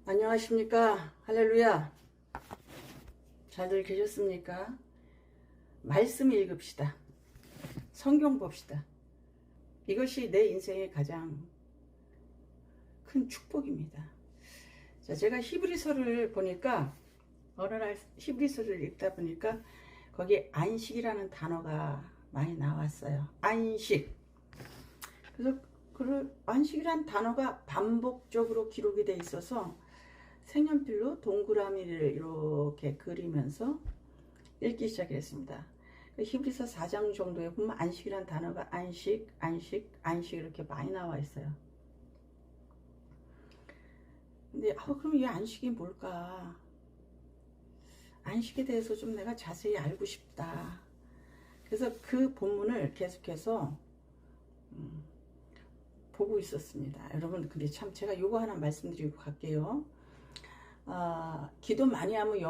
안녕하십니까. 할렐루야. 잘들 계셨습니까? 말씀 읽읍시다. 성경 봅시다. 이것이 내 인생의 가장 큰 축복입니다. 자, 제가 히브리서를 보니까 어느 날 히브리서를 읽다 보니까 거기에 안식이라는 단어가 많이 나왔어요. 안식. 그래서 그 안식이라는 단어가 반복적으로 기록이 돼 있어서 색연필로 동그라미를 이렇게 그리면서 읽기 시작했습니다. 히브리서 4장 정도에 보면 안식이란 단어가 안식 이렇게 많이 나와 있어요. 근데 그럼 이 안식이 뭘까? 안식에 대해서 좀 내가 자세히 알고 싶다. 그래서 그 본문을 계속해서 보고 있었습니다. 여러분, 근데 참 제가 요거 하나 말씀드리고 갈게요. 기도 많이 하면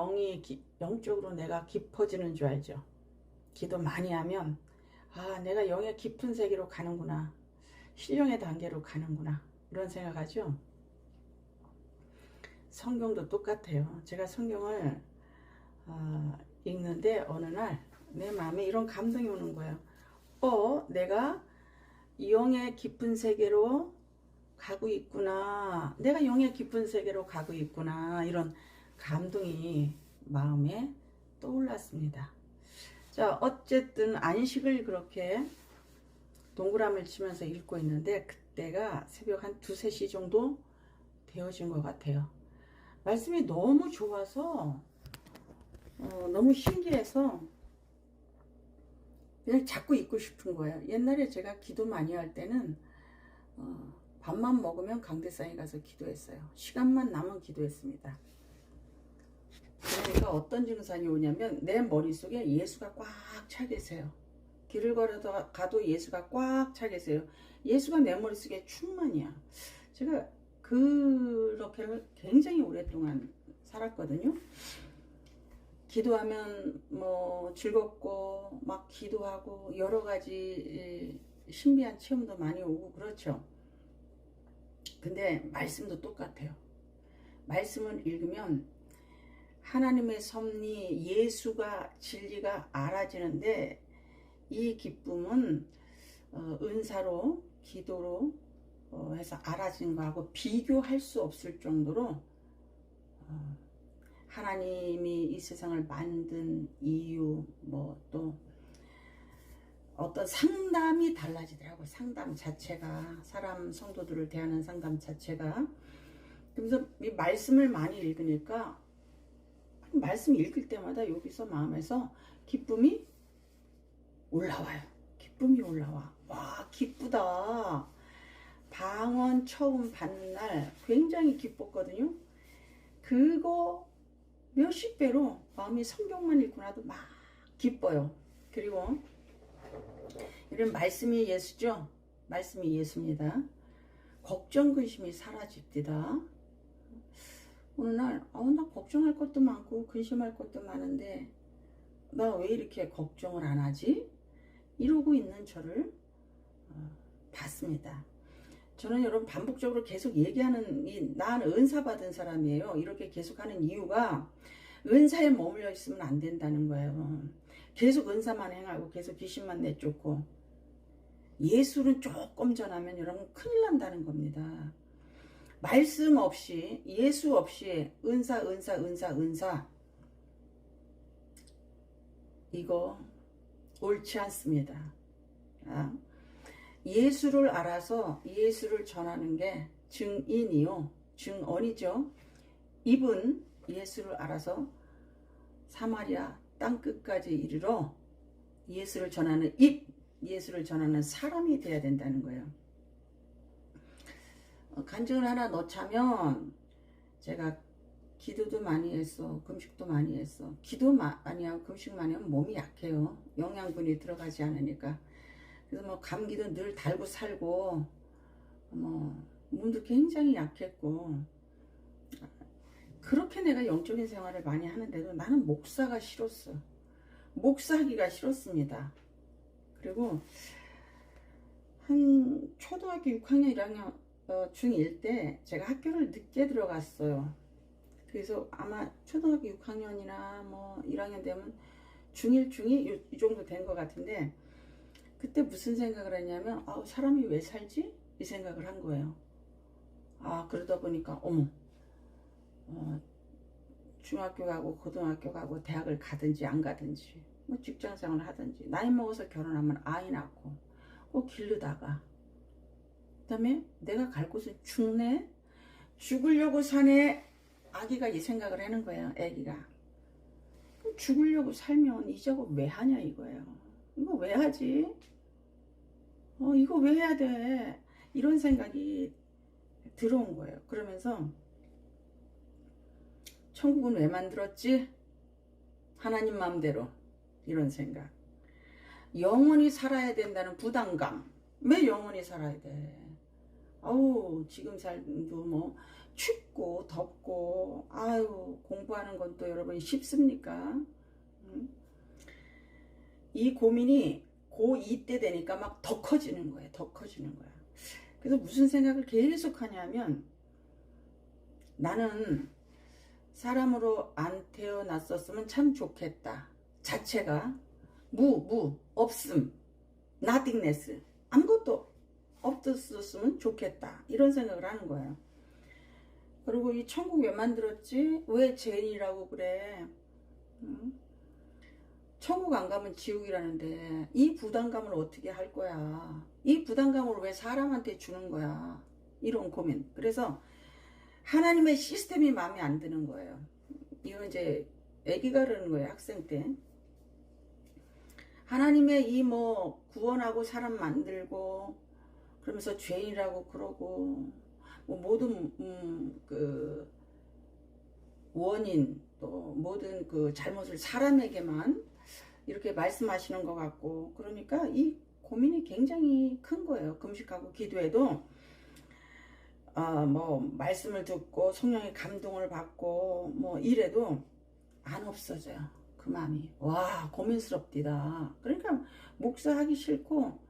영적으로 내가 깊어지는 줄 알죠. 기도 많이 하면 내가 영의 깊은 세계로 가는구나, 신령의 단계로 가는구나, 이런 생각하죠. 성경도 똑같아요. 제가 성경을 읽는데 어느 날 내 마음에 이런 감동이 오는 거예요. 내가 영의 깊은 세계로 가고 있구나. 내가 영의 깊은 세계로 가고 있구나. 이런 감동이 마음에 떠올랐습니다. 자, 어쨌든 안식을 그렇게 동그라미를 치면서 읽고 있는데 그때가 새벽 한 2, 3시 정도 되어진 것 같아요. 말씀이 너무 좋아서 너무 신기해서 그냥 자꾸 읽고 싶은 거예요. 옛날에 제가 기도 많이 할 때는 밥만 먹으면 강대상에 가서 기도했어요. 시간만 나면 기도했습니다. 그러니까 어떤 증상이 오냐면 내 머릿속에 예수가 꽉 차 계세요. 길을 걸어가도 예수가 꽉 차 계세요. 예수가 내 머릿속에 충만이야. 제가 그렇게 굉장히 오랫동안 살았거든요. 기도하면 뭐 즐겁고 막 기도하고 여러 가지 신비한 체험도 많이 오고 그렇죠. 근데 말씀도 똑같아요. 말씀을 읽으면 하나님의 섭리, 예수가 진리가 알아지는데 이 기쁨은 은사로, 기도로 해서 알아진 거하고 비교할 수 없을 정도로 하나님이 이 세상을 만든 이유, 또 어떤 상담이 달라지더라고요. 상담 자체가, 사람 성도들을 대하는 상담 자체가. 그래서 이 말씀을 많이 읽으니까 말씀 읽을 때마다 여기서 마음에서 기쁨이 올라와요. 기쁨이 올라와. 와, 기쁘다. 방언 처음 받는 날 굉장히 기뻤거든요. 그거 몇십 배로 마음이 성경만 읽고 나도 막 기뻐요. 그리고 이런 말씀이 예수죠. 말씀이 예수입니다. 걱정 근심이 사라집디다. 어느 날 나 걱정할 것도 많고 근심할 것도 많은데 나 왜 이렇게 걱정을 안 하지? 이러고 있는 저를 봤습니다. 저는 여러분 반복적으로 계속 얘기하는 난 은사 받은 사람이에요. 이렇게 계속하는 이유가 은사에 머물러 있으면 안 된다는 거예요. 계속 은사만 행하고 계속 귀신만 내쫓고 예수는 조금 전하면 여러분 큰일 난다는 겁니다. 말씀 없이, 예수 없이 은사 이거 옳지 않습니다. 예수를 알아서 예수를 전하는 게 증인이요, 증언이죠. 입은 예수를 알아서 사마리아 땅끝까지 이르러 예수를 전하는 입, 예수를 전하는 사람이 돼야 된다는 거예요. 간증을 하나 넣자면 제가 기도도 많이 했어, 금식도 많이 했어. 기도 많이 하고 금식 많이 하면 몸이 약해요. 영양분이 들어가지 않으니까. 그래서 감기도 늘 달고 살고 몸도 굉장히 약했고 그렇게 내가 영적인 생활을 많이 하는데도 나는 목사가 싫었어. 목사하기가 싫었습니다. 그리고 한 초등학교 6학년 1학년 중1 때 제가 학교를 늦게 들어갔어요. 그래서 아마 초등학교 6학년이나 뭐 1학년 되면 중1, 중2 이 정도 된 것 같은데, 그때 무슨 생각을 했냐면, 사람이 왜 살지? 이 생각을 한 거예요. 그러다 보니까 어머, 중학교 가고 고등학교 가고 대학을 가든지 안 가든지 뭐 직장생활을 하든지 나이 먹어서 결혼하면 아이 낳고 꼭 기르다가 그다음에 내가 갈 곳은 죽네? 죽으려고 사네? 아기가 이 생각을 하는 거예요. 아기가. 그럼 죽으려고 살면 이 작업 왜 하냐 이거예요. 이거 왜 하지? 이거 왜 해야 돼? 이런 생각이 들어온 거예요. 그러면서 천국은 왜 만들었지? 하나님 마음대로. 이런 생각. 영원히 살아야 된다는 부담감. 왜 영원히 살아야 돼? 지금 살도 뭐 춥고 덥고 공부하는 건 또 여러분 쉽습니까? 이 고민이 고2 때 되니까 막 더 커지는 거예요. 더 커지는 거야. 그래서 무슨 생각을 계속 하냐면, 나는 사람으로 안 태어났었으면 참 좋겠다. 자체가 없음, nothingness, 아무것도 없었으면 좋겠다. 이런 생각을 하는 거예요. 그리고 이 천국 왜 만들었지? 왜 죄인이라고 그래? 천국 안 가면 지옥이라는데 이 부담감을 어떻게 할 거야? 이 부담감을 왜 사람한테 주는 거야? 이런 고민. 그래서 하나님의 시스템이 마음에 안 드는 거예요. 이거 이제 애기가 그러는 거예요. 학생 때. 하나님의 이 구원하고 사람 만들고 그러면서 죄인이라고 그러고 모든 그 원인 또 모든 그 잘못을 사람에게만 이렇게 말씀하시는 것 같고, 그러니까 이 고민이 굉장히 큰 거예요. 금식하고 기도해도 말씀을 듣고 성령의 감동을 받고 이래도 안 없어져요. 그 마음이. 고민스럽디다. 그러니까 목사하기 싫고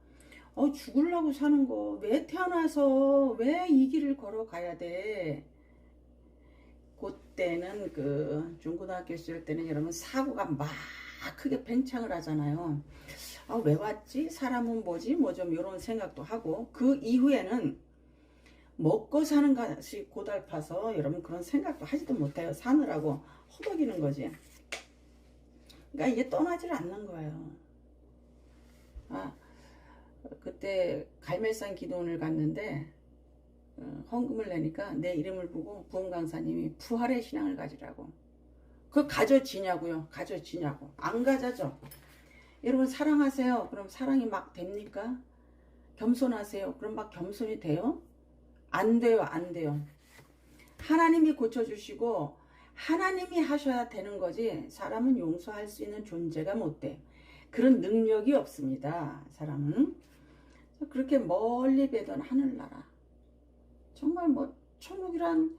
죽으려고 사는 거 왜 태어나서 왜 이 길을 걸어가야 돼? 그때는 중고등학교 있을 때는 여러분 사고가 막 크게 팽창을 하잖아요. 왜 왔지? 사람은 뭐지? 좀 이런 생각도 하고, 그 이후에는 먹고 사는 것이 고달파서 여러분 그런 생각도 하지도 못해요. 사느라고 허덕이는 거지. 그러니까 이게 떠나질 않는 거예요. 그때 갈멜산 기도원을 갔는데 헌금을 내니까 내 이름을 보고 부흥 강사님이 부활의 신앙을 가지라고. 그거 가져지냐고요? 가져지냐고. 안 가져져. 여러분 사랑하세요. 그럼 사랑이 막 됩니까? 겸손하세요. 그럼 막 겸손이 돼요? 안 돼요. 안 돼요. 하나님이 고쳐주시고 하나님이 하셔야 되는 거지, 사람은 용서할 수 있는 존재가 못 돼. 그런 능력이 없습니다. 사람은. 그렇게 멀리 배던 하늘나라. 정말 천국이란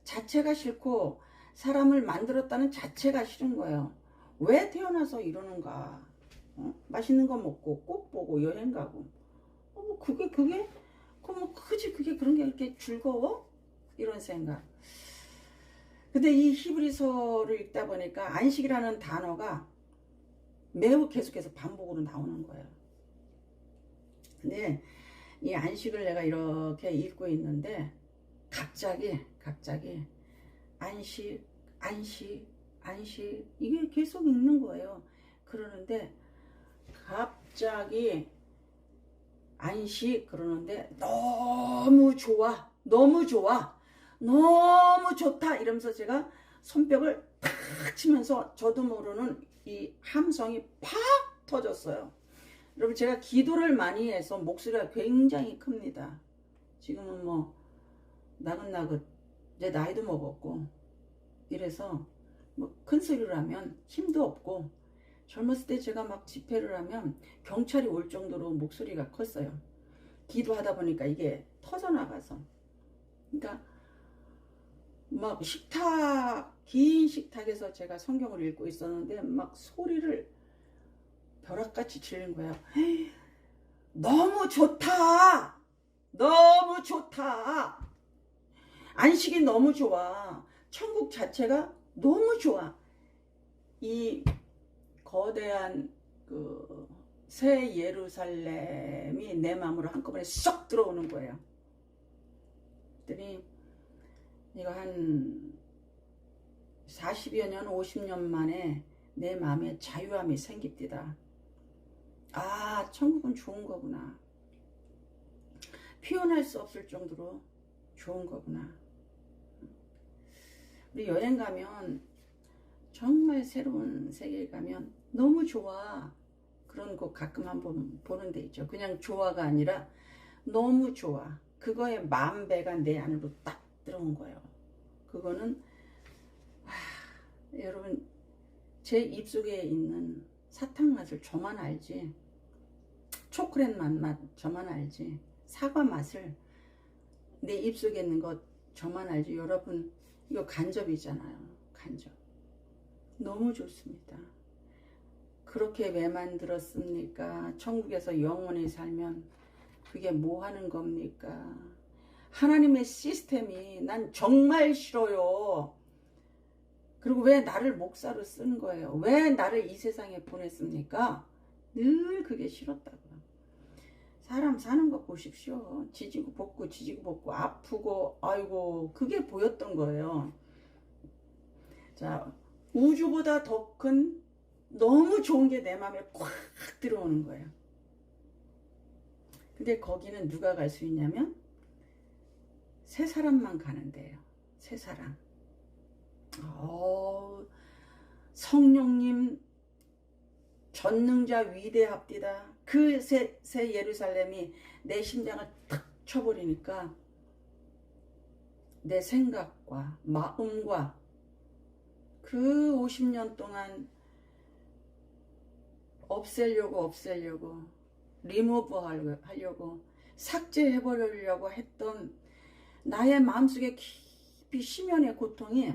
자체가 싫고 사람을 만들었다는 자체가 싫은 거예요. 왜 태어나서 이러는가? 맛있는 거 먹고 꽃 보고 여행 가고 그게 크지 그게 그런 게 이렇게 즐거워? 이런 생각. 근데 이 히브리서를 읽다 보니까 안식이라는 단어가 매우 계속해서 반복으로 나오는 거예요. 근데 이 안식을 내가 이렇게 읽고 있는데 갑자기 안식 이게 계속 읽는 거예요. 그러는데 갑자기 안식 그러는데 너무 좋아, 너무 좋다 이러면서 제가 손뼉을 탁 치면서 저도 모르는 이 함성이 팍 터졌어요. 여러분 제가 기도를 많이 해서 목소리가 굉장히 큽니다. 지금은 나긋나긋 이제 나이도 먹었고 이래서 큰 소리를 하면 힘도 없고, 젊었을 때 제가 막 집회를 하면 경찰이 올 정도로 목소리가 컸어요. 기도하다 보니까 이게 터져나가서. 그러니까 긴 식탁에서 제가 성경을 읽고 있었는데 소리를 벼락같이 지르는 거예요. 너무 좋다. 안식이 너무 좋아. 천국 자체가 너무 좋아. 이 거대한 그 새 예루살렘이 내 마음으로 한꺼번에 쏙 들어오는 거예요. 그랬더니 이거 한 40여 년, 50년 만에 내 마음에 자유함이 생깁니다. 아, 천국은 좋은 거구나. 표현할 수 없을 정도로 좋은 거구나. 우리 여행 가면 정말 새로운 세계에 가면 너무 좋아. 그런 거 가끔 한번 보는 데 있죠. 그냥 좋아가 아니라 너무 좋아. 그거의 10,000배가 내 안으로 딱 들어온 거예요. 그거는 여러분 제 입속에 있는 사탕 맛을 저만 알지. 초콜릿 맛 저만 알지. 사과 맛을 내 입속에 있는 것 저만 알지. 여러분 이거 간접이잖아요. 간접. 너무 좋습니다. 그렇게 왜 만들었습니까? 천국에서 영원히 살면 그게 뭐 하는 겁니까? 하나님의 시스템이 난 정말 싫어요. 그리고 왜 나를 목사로 쓴 거예요? 왜 나를 이 세상에 보냈습니까? 늘 그게 싫었다고요. 사람 사는 거 보십시오. 지지고 볶고 아프고 아이고 그게 보였던 거예요. 자, 우주보다 더 큰 너무 좋은 게 내 마음에 꽉 들어오는 거예요. 근데 거기는 누가 갈 수 있냐면 세 사람만 가는 데예요. 세 사람. 성령님 전능자 위대합디다. 그 새 예루살렘이 내 심장을 탁 쳐버리니까 내 생각과 마음과 그 50년 동안 없애려고 리무브 하려고 삭제해버리려고 했던 나의 마음속에 깊이 심연의 고통이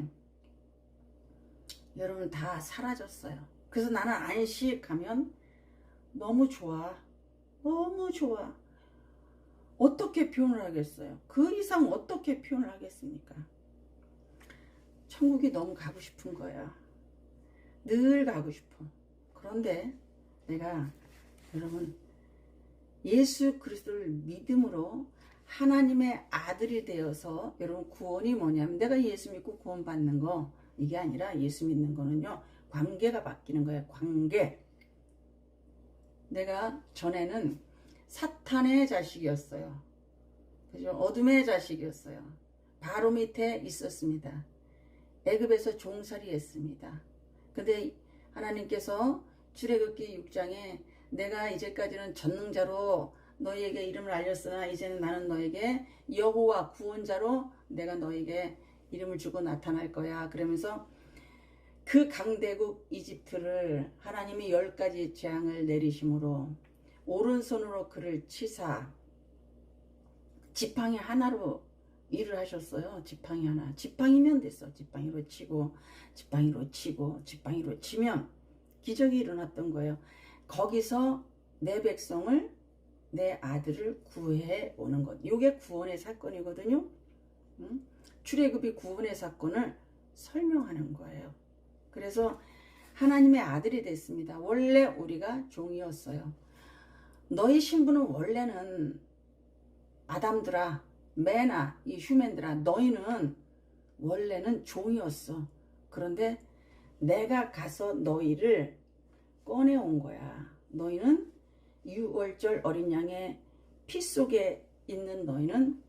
여러분 다 사라졌어요. 그래서 나는 안식하면 너무 좋아. 너무 좋아. 어떻게 표현을 하겠어요? 그 이상 어떻게 표현을 하겠습니까? 천국이 너무 가고 싶은 거야. 늘 가고 싶어. 그런데 내가 여러분 예수 그리스도를 믿음으로 하나님의 아들이 되어서 여러분 구원이 뭐냐면 내가 예수 믿고 구원 받는 거 이게 아니라 예수 믿는 거는요 관계가 바뀌는 거예요. 관계. 내가 전에는 사탄의 자식이었어요. 그죠? 어둠의 자식이었어요. 바로 밑에 있었습니다. 애굽에서 종살이 했습니다. 근데 하나님께서 출애굽기 6장에 내가 이제까지는 전능자로 너희에게 이름을 알렸으나 이제는 나는 너에게 여호와 구원자로 내가 너에게 이름을 주고 나타날 거야. 그러면서 그 강대국 이집트를 하나님이 10가지 재앙을 내리심으로 오른손으로 그를 치사 지팡이 하나로 일을 하셨어요. 지팡이 하나. 지팡이면 됐어. 지팡이로 치고 지팡이로 치고 지팡이로 치면 기적이 일어났던 거예요. 거기서 내 백성을 내 아들을 구해 오는 것. 이게 구원의 사건이거든요. 출애굽이 구원의 사건을 설명하는 거예요. 그래서 하나님의 아들이 됐습니다. 원래 우리가 종이었어요. 너희 신분은 원래는 아담들아, 매나, 이 휴맨들아, 너희는 원래는 종이었어. 그런데 내가 가서 너희를 꺼내온 거야. 너희는 유월절 어린 양의 피 속에 있는 너희는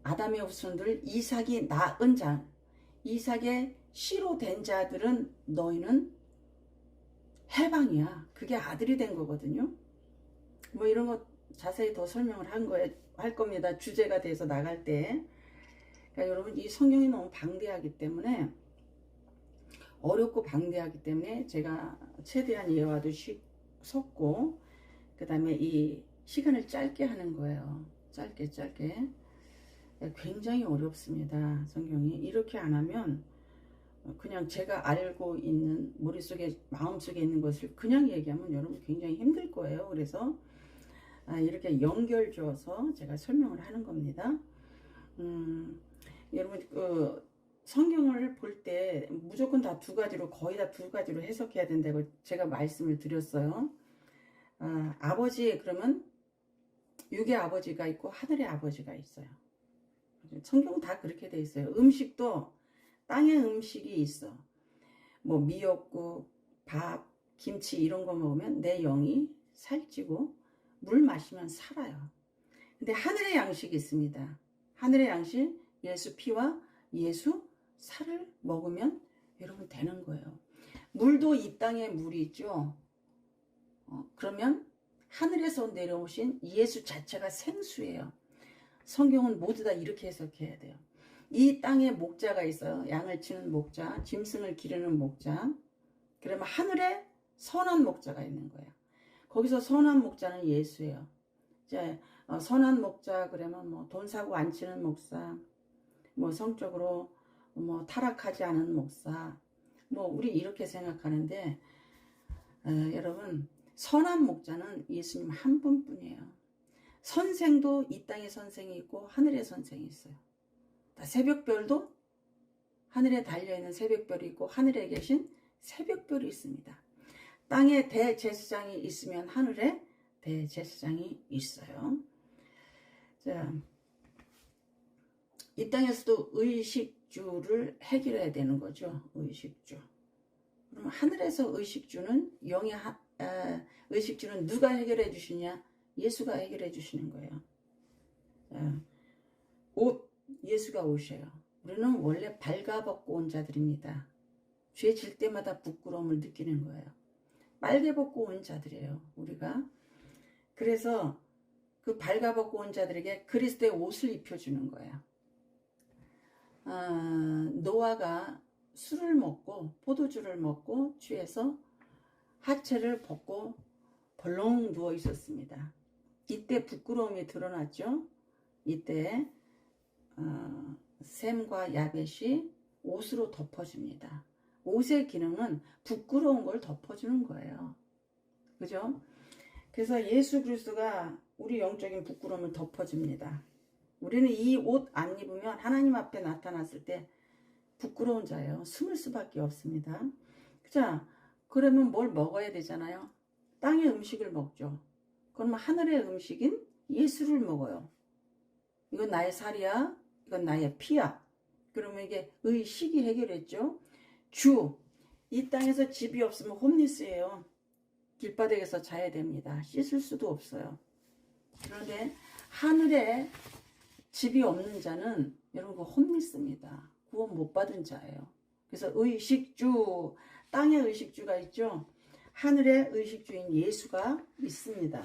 아담의 후손들 이삭이 낳은 자, 이삭의 씨로 된 자들은 너희는 해방이야. 그게 아들이 된 거거든요. 뭐 이런 거 자세히 더 설명을 할 겁니다. 주제가 돼서 나갈 때. 그러니까 여러분 이 성경이 너무 방대하기 때문에 어렵고 방대하기 때문에 제가 최대한 예화도 섞고 그 다음에 이 시간을 짧게 하는 거예요. 짧게 굉장히 어렵습니다. 성경이 이렇게 안 하면 그냥 제가 알고 있는 머릿속에 마음속에 있는 것을 그냥 얘기하면 여러분 굉장히 힘들 거예요. 그래서 이렇게 연결 줘서 제가 설명을 하는 겁니다. 여러분 성경을 볼 때 무조건 다 두 가지로, 거의 다 두 가지로 해석해야 된다고 제가 말씀을 드렸어요. 아버지, 그러면 육의 아버지가 있고 하늘의 아버지가 있어요. 성경 다 그렇게 돼 있어요. 음식도 땅의 음식이 있어. 뭐 미역국, 밥, 김치 이런 거 먹으면 내 영이 살찌고 물 마시면 살아요. 근데 하늘의 양식이 있습니다. 하늘의 양식, 예수 피와 예수 살을 먹으면 여러분 되는 거예요. 물도 이 땅에 물이 있죠. 그러면 하늘에서 내려오신 예수 자체가 생수예요. 성경은 모두 다 이렇게 해석해야 돼요. 이 땅에 목자가 있어요. 양을 치는 목자, 짐승을 기르는 목자. 그러면 하늘에 선한 목자가 있는 거예요. 거기서 선한 목자는 예수예요. 이제 선한 목자 그러면 뭐 돈 사고 안 치는 목사, 뭐 성적으로 뭐 타락하지 않은 목사, 뭐 우리 이렇게 생각하는데 여러분 선한 목자는 예수님 한 분뿐이에요. 선생도 이 땅에 선생이 있고 하늘에 선생이 있어요. 새벽별도 하늘에 달려있는 새벽별이 있고 하늘에 계신 새벽별이 있습니다. 땅에 대제사장이 있으면 하늘에 대제사장이 있어요. 자, 이 땅에서도 의식주를 해결해야 되는 거죠. 의식주. 그럼 하늘에서 의식주는 의식주는 누가 해결해 주시냐? 예수가 해결해 주시는 거예요. 옷, 예수가 오셔요. 우리는 원래 발가벗고 온 자들입니다. 죄 질 때마다 부끄러움을 느끼는 거예요. 빨개 벗고 온 자들이에요. 우리가. 그래서 그 발가벗고 온 자들에게 그리스도의 옷을 입혀주는 거예요. 노아가 술을 먹고 포도주를 먹고 취해서 하체를 벗고 벌렁 누워 있었습니다. 이때 부끄러움이 드러났죠. 이때 셈과 야벳이 옷으로 덮어줍니다. 옷의 기능은 부끄러운 걸 덮어주는 거예요. 그죠? 그래서 예수 그리스도가 우리 영적인 부끄러움을 덮어줍니다. 우리는 이 옷 안 입으면 하나님 앞에 나타났을 때 부끄러운 자예요. 숨을 수밖에 없습니다. 자, 그러면 뭘 먹어야 되잖아요. 땅의 음식을 먹죠. 그러면 하늘의 음식인 예수를 먹어요. 이건 나의 살이야. 이건 나의 피야. 그러면 이게 의식이 해결했죠. 주, 이 땅에서 집이 없으면 홈리스예요. 길바닥에서 자야 됩니다. 씻을 수도 없어요. 그런데 하늘에 집이 없는 자는 여러분 그 홈리스입니다. 구원 못 받은 자예요. 그래서 의식주, 땅의 의식주가 있죠. 하늘의 의식주인 예수가 있습니다.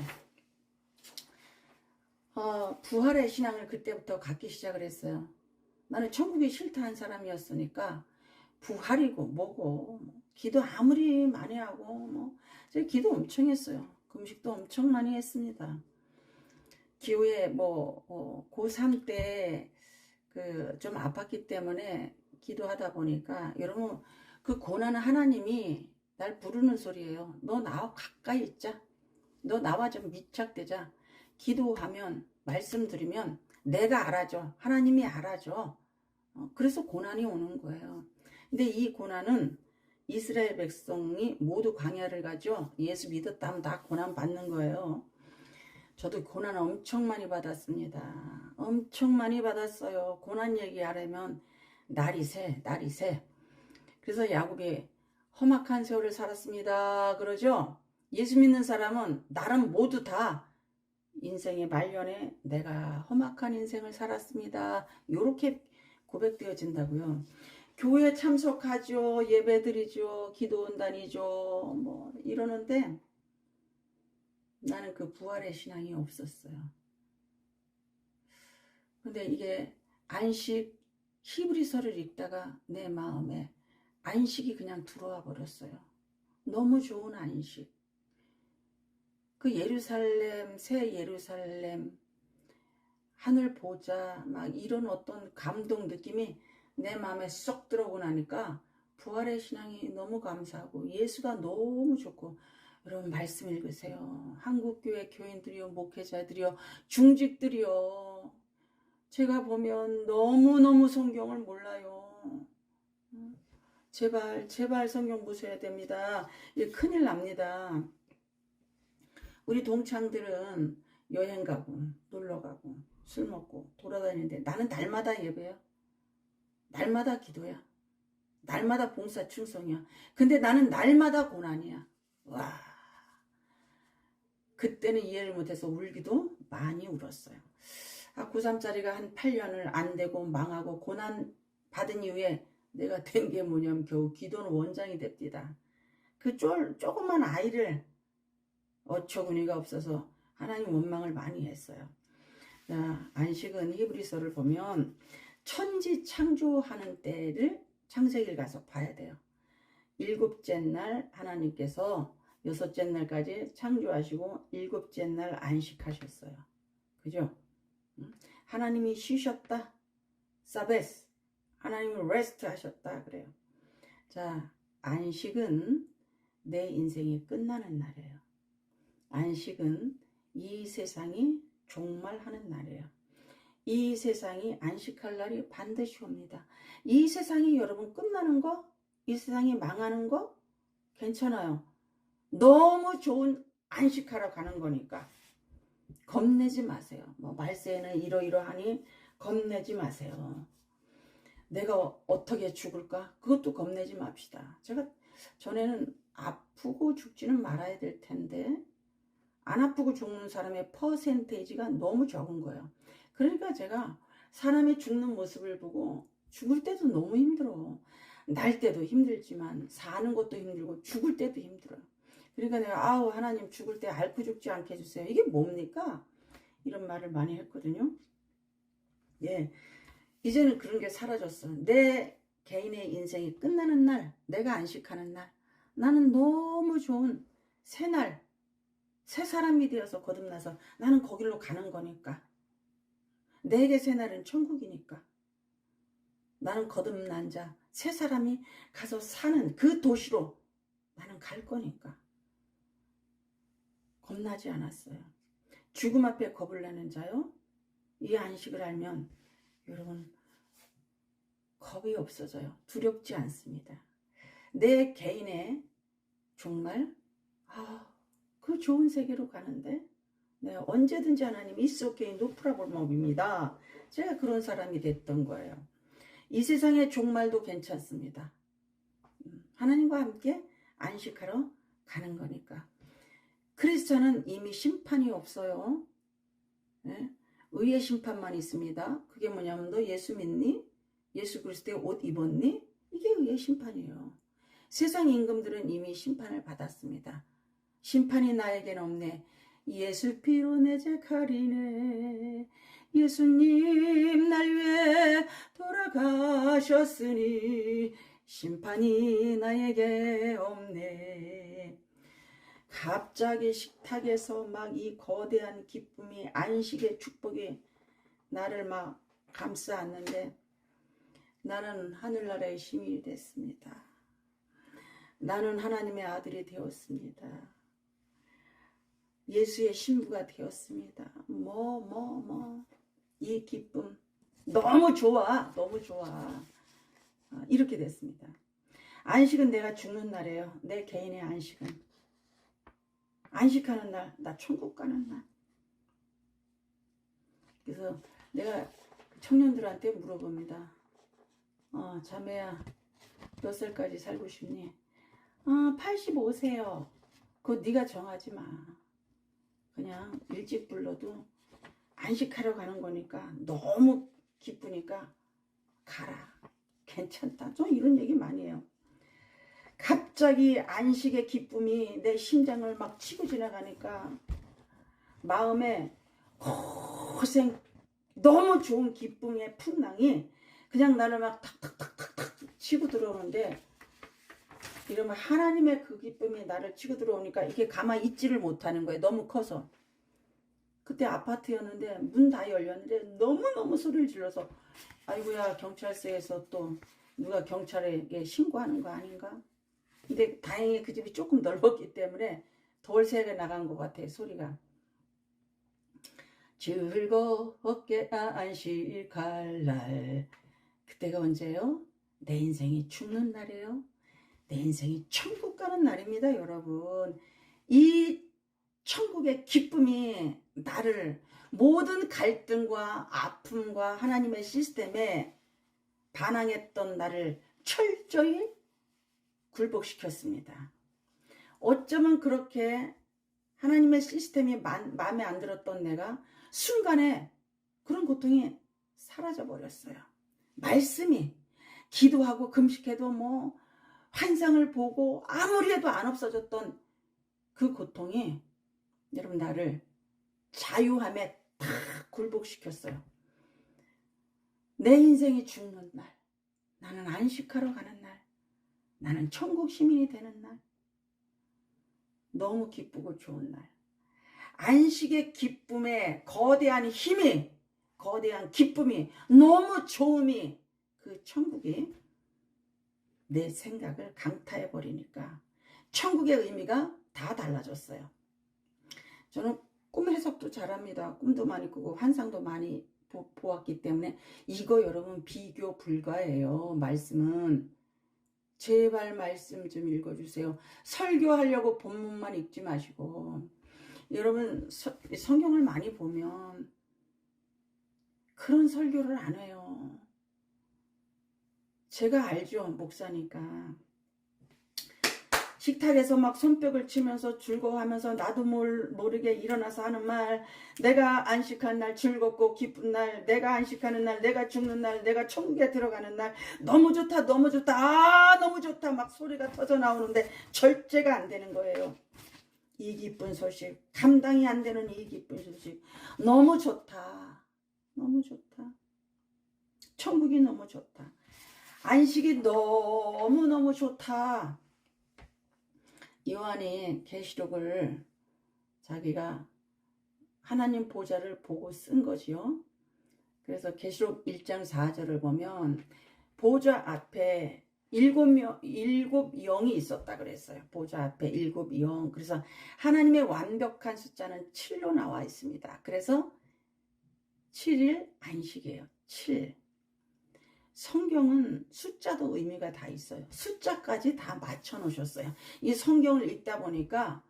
부활의 신앙을 그때부터 갖기 시작을 했어요. 나는 천국이 싫다는 사람이었으니까 부활이고 뭐고 기도 아무리 많이 하고 제가 기도 엄청 했어요. 금식도 엄청 많이 했습니다. 기후에 고3 때 좀 아팠기 때문에 기도하다 보니까 여러분 그 고난은 하나님이 날 부르는 소리예요. 너 나와 가까이 있자. 너 나와 좀 밀착되자. 기도하면 말씀드리면 내가 알아줘. 하나님이 알아줘. 그래서 고난이 오는 거예요. 근데 이 고난은 이스라엘 백성이 모두 광야를 가죠. 예수 믿었다면 다 고난 받는 거예요. 저도 고난 엄청 많이 받았습니다. 엄청 많이 받았어요. 고난 얘기하려면 날이 새. 그래서 야곱이 험악한 세월을 살았습니다. 그러죠. 예수 믿는 사람은 나름 모두 다 인생의 말년에 내가 험악한 인생을 살았습니다. 이렇게 고백되어진다고요. 교회 참석하죠. 예배드리죠. 기도원 다니죠. 이러는데 나는 그 부활의 신앙이 없었어요. 근데 이게 안식 히브리서를 읽다가 내 마음에 안식이 그냥 들어와 버렸어요. 너무 좋은 안식. 그 예루살렘, 새 예루살렘, 하늘 보자, 이런 어떤 감동 느낌이 내 마음에 쏙 들어오고 나니까 부활의 신앙이 너무 감사하고 예수가 너무 좋고 여러분 말씀 읽으세요. 한국교회 교인들이요, 목회자들이요, 중직들이요. 제가 보면 너무너무 성경을 몰라요. 제발 제발 성경 보셔야 됩니다. 이게 큰일 납니다. 우리 동창들은 여행 가고 놀러 가고 술 먹고 돌아다니는데 나는 날마다 예배야. 날마다 기도야. 날마다 봉사 충성이야. 근데 나는 날마다 고난이야. 와, 그때는 이해를 못해서 울기도 많이 울었어요. 고3짜리가 한 8년을 안 되고 망하고 고난 받은 이후에 내가 된 게 뭐냐면 겨우 기도는 원장이 됩니다. 그 조그만 아이를 어처구니가 없어서 하나님 원망을 많이 했어요. 자, 안식은 히브리서를 보면 천지 창조하는 때를 창세기를 가서 봐야 돼요. 7째 날 하나님께서 6째 날까지 창조하시고 7째 날 안식하셨어요. 그죠? 하나님이 쉬셨다. 사베스. 하나님이 레스트 하셨다. 그래요. 자, 안식은 내 인생이 끝나는 날이에요. 안식은 이 세상이 종말하는 날이에요. 이 세상이 안식할 날이 반드시 옵니다. 이 세상이 여러분 끝나는 거, 이 세상이 망하는 거 괜찮아요. 너무 좋은 안식하러 가는 거니까 겁내지 마세요. 뭐 말세에는 이러이러하니 겁내지 마세요. 내가 어떻게 죽을까? 그것도 겁내지 맙시다. 제가 전에는 아프고 죽지는 말아야 될 텐데 안 아프고 죽는 사람의 퍼센테이지가 너무 적은 거예요. 그러니까 제가 사람이 죽는 모습을 보고 죽을 때도 너무 힘들어. 날 때도 힘들지만 사는 것도 힘들고 죽을 때도 힘들어요. 그러니까 내가 아우 하나님 죽을 때 앓고 죽지 않게 해주세요. 이게 뭡니까? 이런 말을 많이 했거든요. 예, 이제는 그런 게 사라졌어. 내 개인의 인생이 끝나는 날, 내가 안식하는 날, 나는 너무 좋은 새날, 새 사람이 되어서 거듭나서 나는 거기로 가는 거니까. 내게 새날은 천국이니까. 나는 거듭난 자, 새 사람이 가서 사는 그 도시로 나는 갈 거니까. 겁나지 않았어요. 죽음 앞에 겁을 내는 자요. 이 안식을 알면 여러분 겁이 없어져요. 두렵지 않습니다. 내 개인의 정말 그 좋은 세계로 가는데 네, 언제든지 하나님 It's okay, no problem입니다. 제가 그런 사람이 됐던 거예요. 이 세상의 종말도 괜찮습니다. 하나님과 함께 안식하러 가는 거니까. 크리스천은 이미 심판이 없어요. 네? 의의 심판만 있습니다. 그게 뭐냐면 너 예수 믿니? 예수 그리스도의 옷 입었니? 이게 의의 심판이에요. 세상 임금들은 이미 심판을 받았습니다. 심판이 나에게는 없네. 예수 피로 내 죄 가리네. 예수님 날 위해 돌아가셨으니 심판이 나에게 없네. 갑자기 식탁에서 막 이 거대한 기쁨이 안식의 축복이 나를 막 감싸왔는데 나는 하늘나라의 시민이 됐습니다. 나는 하나님의 아들이 되었습니다. 예수의 신부가 되었습니다. 이 기쁨 너무 좋아. 너무 좋아. 이렇게 됐습니다. 안식은 내가 죽는 날이에요. 내 개인의 안식은. 안식하는 날, 나 천국 가는 날. 그래서 내가 청년들한테 물어봅니다. 자매야, 몇 살까지 살고 싶니? 85세요. 그거 네가 정하지 마. 그냥 일찍 불러도 안식하러 가는 거니까 너무 기쁘니까 가라. 괜찮다. 저 이런 얘기 많이 해요. 갑자기 안식의 기쁨이 내 심장을 막 치고 지나가니까 마음에 고생 너무 좋은 기쁨의 풍랑이 그냥 나를 막 탁탁탁탁탁 치고 들어오는데 이러면 하나님의 그 기쁨이 나를 치고 들어오니까 이게 가만히 있지를 못하는 거예요. 너무 커서. 그때 아파트였는데 문 다 열렸는데 너무너무 소리를 질러서 아이고야 경찰서에서 또 누가 경찰에게 신고하는 거 아닌가? 근데 다행히 그 집이 조금 넓었기 때문에 덜 세게 나간 것 같아요. 소리가. 즐겁게 안식할 날. 그때가 언제요? 내 인생이 죽는 날이에요. 내 인생이 천국 가는 날입니다, 여러분. 이 천국의 기쁨이 나를 모든 갈등과 아픔과 하나님의 시스템에 반항했던 나를 철저히 굴복시켰습니다. 어쩌면 그렇게 하나님의 시스템이 마음에 안 들었던 내가 순간에 그런 고통이 사라져 버렸어요. 말씀이 기도하고 금식해도 뭐 환상을 보고 아무리 해도 안 없어졌던 그 고통이 여러분 나를 자유함에 다 굴복시켰어요. 내 인생이 죽는 날, 나는 안식하러 가는 날, 나는 천국 시민이 되는 날, 너무 기쁘고 좋은 날. 안식의 기쁨에 거대한 힘이, 거대한 기쁨이, 너무 좋음이, 그 천국이 내 생각을 강타해버리니까 천국의 의미가 다 달라졌어요. 저는 꿈 해석도 잘합니다. 꿈도 많이 꾸고 환상도 많이 보았기 때문에 이거 여러분 비교 불가예요. 말씀은 제발 말씀 좀 읽어주세요. 설교하려고 본문만 읽지 마시고 여러분 성경을 많이 보면 그런 설교를 안 해요. 제가 알죠. 목사니까. 식탁에서 막 손뼉을 치면서 즐거워하면서 나도 모르게 일어나서 하는 말, 내가 안식한 날 즐겁고 기쁜 날, 내가 안식하는 날, 내가 죽는 날, 내가 천국에 들어가는 날, 너무 좋다 너무 좋다 아 너무 좋다 막 소리가 터져 나오는데 절제가 안 되는 거예요. 이 기쁜 소식, 감당이 안 되는 이 기쁜 소식, 너무 좋다 너무 좋다, 천국이 너무 좋다, 안식이 너무너무 좋다. 요한이 계시록을 자기가 하나님 보좌를 보고 쓴 거지요. 그래서 계시록 1장 4절을 보면 보좌 앞에 일곱 영이 있었다 그랬어요. 보좌 앞에 7영. 그래서 하나님의 완벽한 숫자는 7로 나와 있습니다. 그래서 7일 안식이에요. 7. 성경은 숫자도 의미가 다 있어요. 숫자까지 다 맞춰 놓으셨어요. 이 성경을 읽다 보니까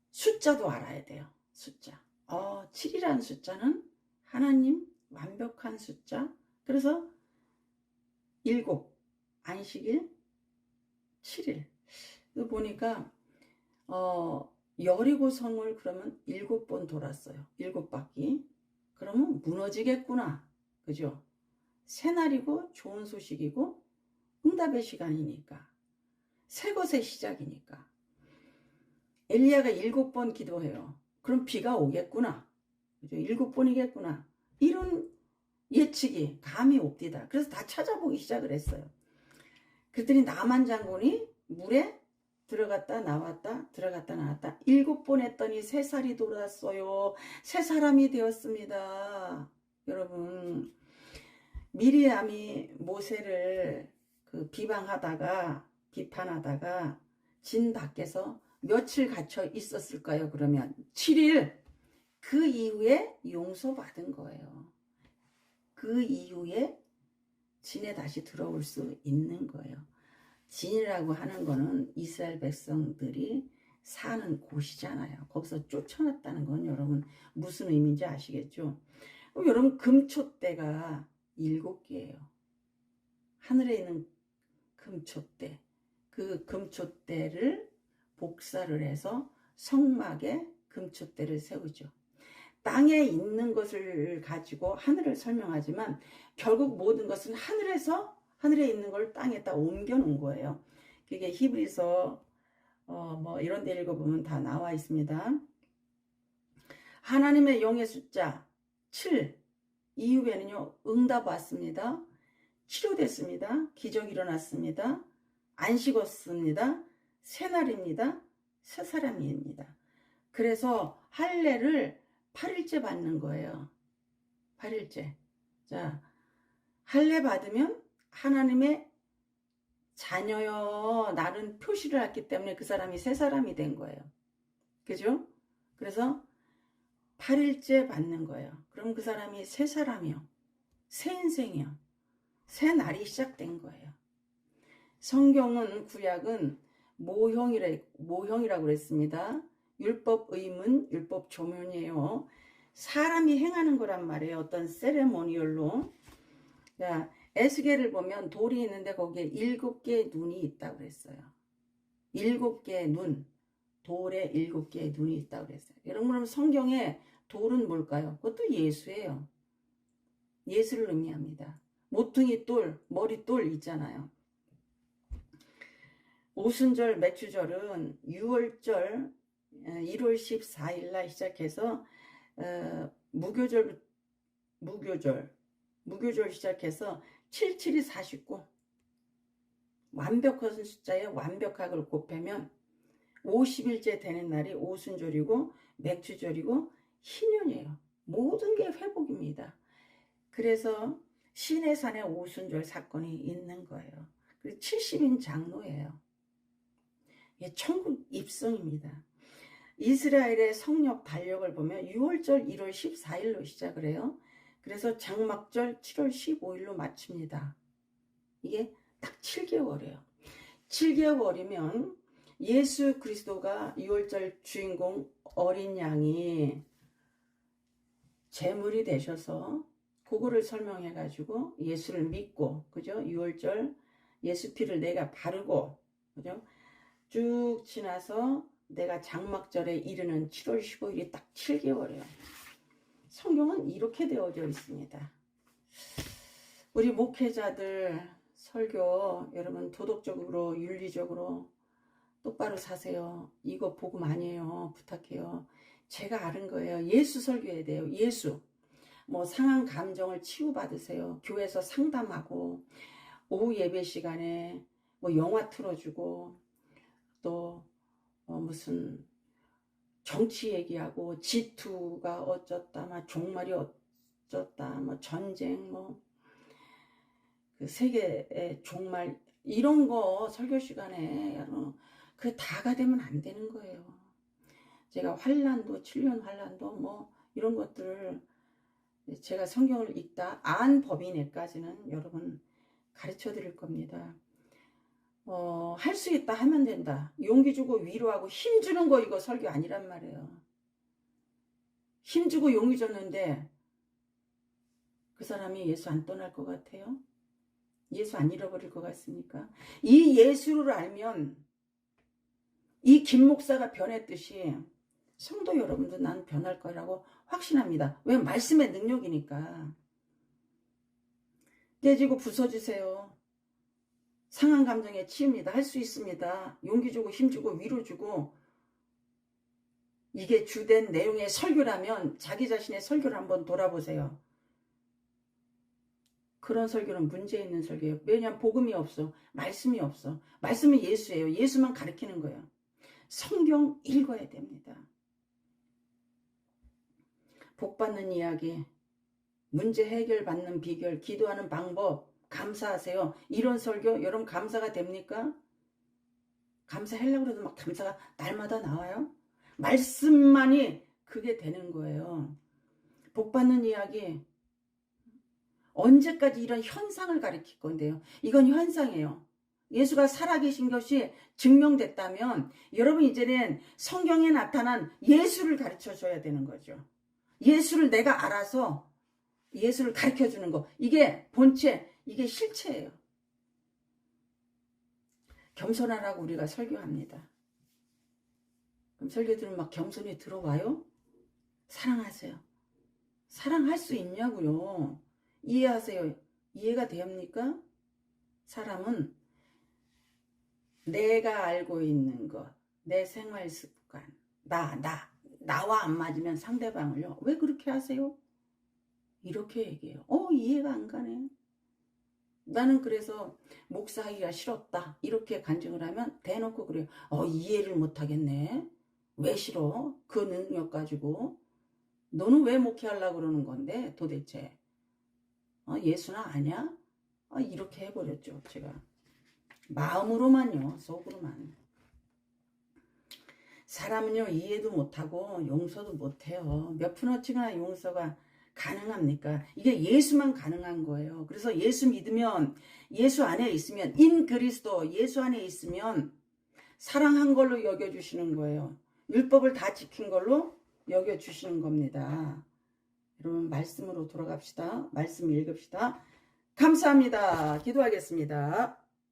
숫자도 알아야 돼요. 숫자. 7이라는 숫자는 하나님 완벽한 숫자. 그래서 7, 안식일, 7일. 보니까 여리고성을 그러면 7번 돌았어요. 7바퀴. 그러면 무너지겠구나. 그죠? 새날이고 좋은 소식이고 응답의 시간이니까, 새 것의 시작이니까. 엘리야가 7번 기도해요. 그럼 비가 오겠구나. 그죠? 7번이겠구나. 이런 예측이 감이 옵디다. 그래서 다 찾아보기 시작을 했어요. 그랬더니 나만 장군이 물에 들어갔다 나왔다 들어갔다 나왔다 7번 했더니 새 살이 돌았어요. 새 사람이 되었습니다. 여러분, 미리암이 모세를 비판하다가 진 밖에서 며칠 갇혀 있었을까요? 그러면 7일. 그 이후에 용서받은 거예요. 그 이후에 진에 다시 들어올 수 있는 거예요. 진이라고 하는 거는 이스라엘 백성들이 사는 곳이잖아요. 거기서 쫓아났다는 건 여러분 무슨 의미인지 아시겠죠? 여러분 금초대가 7개예요. 하늘에 있는 금초대. 그 금초대를 복사를 해서 성막에 금초대를 세우죠. 땅에 있는 것을 가지고 하늘을 설명하지만 결국 모든 것은 하늘에 있는 걸 땅에다 옮겨 놓은 거예요. 그게 히브리서 뭐 이런 데 읽어보면 다 나와 있습니다. 하나님의 영의 숫자 7 이후에는요, 응답 왔습니다. 치료됐습니다. 기적이 일어났습니다. 안식 왔습니다. 새날입니다. 새 사람입니다. 그래서 할례를 8일째 받는 거예요. 8일째. 자, 할례 받으면 하나님의 자녀요, 나는 표시를 했기 때문에 그 사람이 새 사람이 된 거예요. 그죠? 그래서 8일째 받는 거예요. 그럼 그 사람이 새 사람이요. 새 인생이요. 새 날이 시작된 거예요. 성경은 구약은 모형이라고 그랬습니다. 율법 의문, 율법 조문이에요. 사람이 행하는 거란 말이에요. 어떤 세레모니얼로. 자, 에스겔을 보면 돌이 있는데 거기에 7개의 눈이 있다고 그랬어요. 7개의 눈. 돌에 7개의 눈이 있다고 그랬어요. 여러분, 그럼 성경에 돌은 뭘까요? 그것도 예수예요. 예수를 의미합니다. 모퉁이 돌, 머리 돌 있잖아요. 오순절, 맥주절은 6월절 1월 14일 날 시작해서 무교절 시작해서 77이 49 완벽한 숫자에 완벽하게 곱하면 50일째 되는 날이 오순절이고 맥주절이고 희년이에요. 모든 게 회복입니다. 그래서 시내산에 오순절 사건이 있는 거예요. 그리고 70인 장로예요. 이게 천국 입성입니다. 이스라엘의 성역 달력을 보면 6월절 1월 14일로 시작을 해요. 그래서 장막절 7월 15일로 마칩니다. 이게 딱 7개월이에요. 7개월이면 예수 그리스도가 6월절 주인공 어린 양이 제물이 되셔서 그거를 설명해 가지고 예수를 믿고, 그죠? 6월절 예수 피를 내가 바르고, 그죠? 쭉 지나서 내가 장막절에 이르는 7월 15일이 딱 7개월이에요. 성경은 이렇게 되어져 있습니다. 우리 목회자들 설교 여러분 도덕적으로 윤리적으로 똑바로 사세요. 이거 복음 아니에요. 부탁해요. 제가 아는 거예요. 예수 설교해야 돼요. 예수. 뭐 상한 감정을 치유받으세요. 교회에서 상담하고 오후 예배 시간에 뭐 영화 틀어주고 또 무슨 정치 얘기하고 G2가 어쩌다 막 종말이 어쩌다 뭐 전쟁 뭐 그 세계의 종말 이런 거 설교 시간에 그 다가 되면 안 되는 거예요. 제가 환란도 7년 환란도 뭐 이런 것들을 제가 성경을 읽다 안 법인에까지는 여러분 가르쳐 드릴 겁니다. 할 수 있다 하면 된다. 용기 주고 위로하고 힘 주는 거 이거 설교 아니란 말이에요. 힘 주고 용기 줬는데 그 사람이 예수 안 떠날 것 같아요? 예수 안 잃어버릴 것 같습니까? 이 예수를 알면 이 김 목사가 변했듯이 성도 여러분도 난 변할 거라고 확신합니다. 왜? 말씀의 능력이니까. 깨지고 부서지세요. 상한 감정에 치입니다. 할 수 있습니다. 용기 주고 힘 주고 위로 주고 이게 주된 내용의 설교라면 자기 자신의 설교를 한번 돌아보세요. 그런 설교는 문제 있는 설교예요. 왜냐하면 복음이 없어. 말씀이 없어. 말씀은 예수예요. 예수만 가르치는 거예요. 성경 읽어야 됩니다. 복받는 이야기, 문제 해결받는 비결, 기도하는 방법, 감사하세요. 이런 설교 여러분 감사가 됩니까? 감사하려고 해도 막 감사가 날마다 나와요? 말씀만이 그게 되는 거예요. 복받는 이야기 언제까지 이런 현상을 가리킬 건데요. 이건 현상이에요. 예수가 살아계신 것이 증명됐다면 여러분 이제는 성경에 나타난 예수를 가르쳐 줘야 되는 거죠. 예수를 내가 알아서 예수를 가르쳐 주는 거. 이게 본체, 이게 실체예요. 겸손하라고 우리가 설교합니다. 그럼 설교 들으면 막 겸손히 들어와요? 사랑하세요. 사랑할 수 있냐고요. 이해하세요. 이해가 됩니까? 사람은 내가 알고 있는 것, 내 생활 습관, 나와 안 맞으면 상대방을요. 왜 그렇게 하세요? 이렇게 얘기해요. 이해가 안 가네. 나는 그래서 목사하기가 싫었다. 이렇게 간증을 하면 대놓고 그래요. 이해를 못 하겠네. 왜 싫어? 그 능력 가지고. 너는 왜 목회하려고 그러는 건데 도대체. 예수나 아냐? 이렇게 해버렸죠. 제가. 마음으로만요. 속으로만. 사람은요. 이해도 못하고 용서도 못해요. 몇 푼어치나 용서가 가능합니까? 이게 예수만 가능한 거예요. 그래서 예수 믿으면, 예수 안에 있으면, 인 그리스도, 예수 안에 있으면 사랑한 걸로 여겨주시는 거예요. 율법을 다 지킨 걸로 여겨주시는 겁니다. 여러분, 말씀으로 돌아갑시다. 말씀 읽읍시다. 감사합니다. 기도하겠습니다.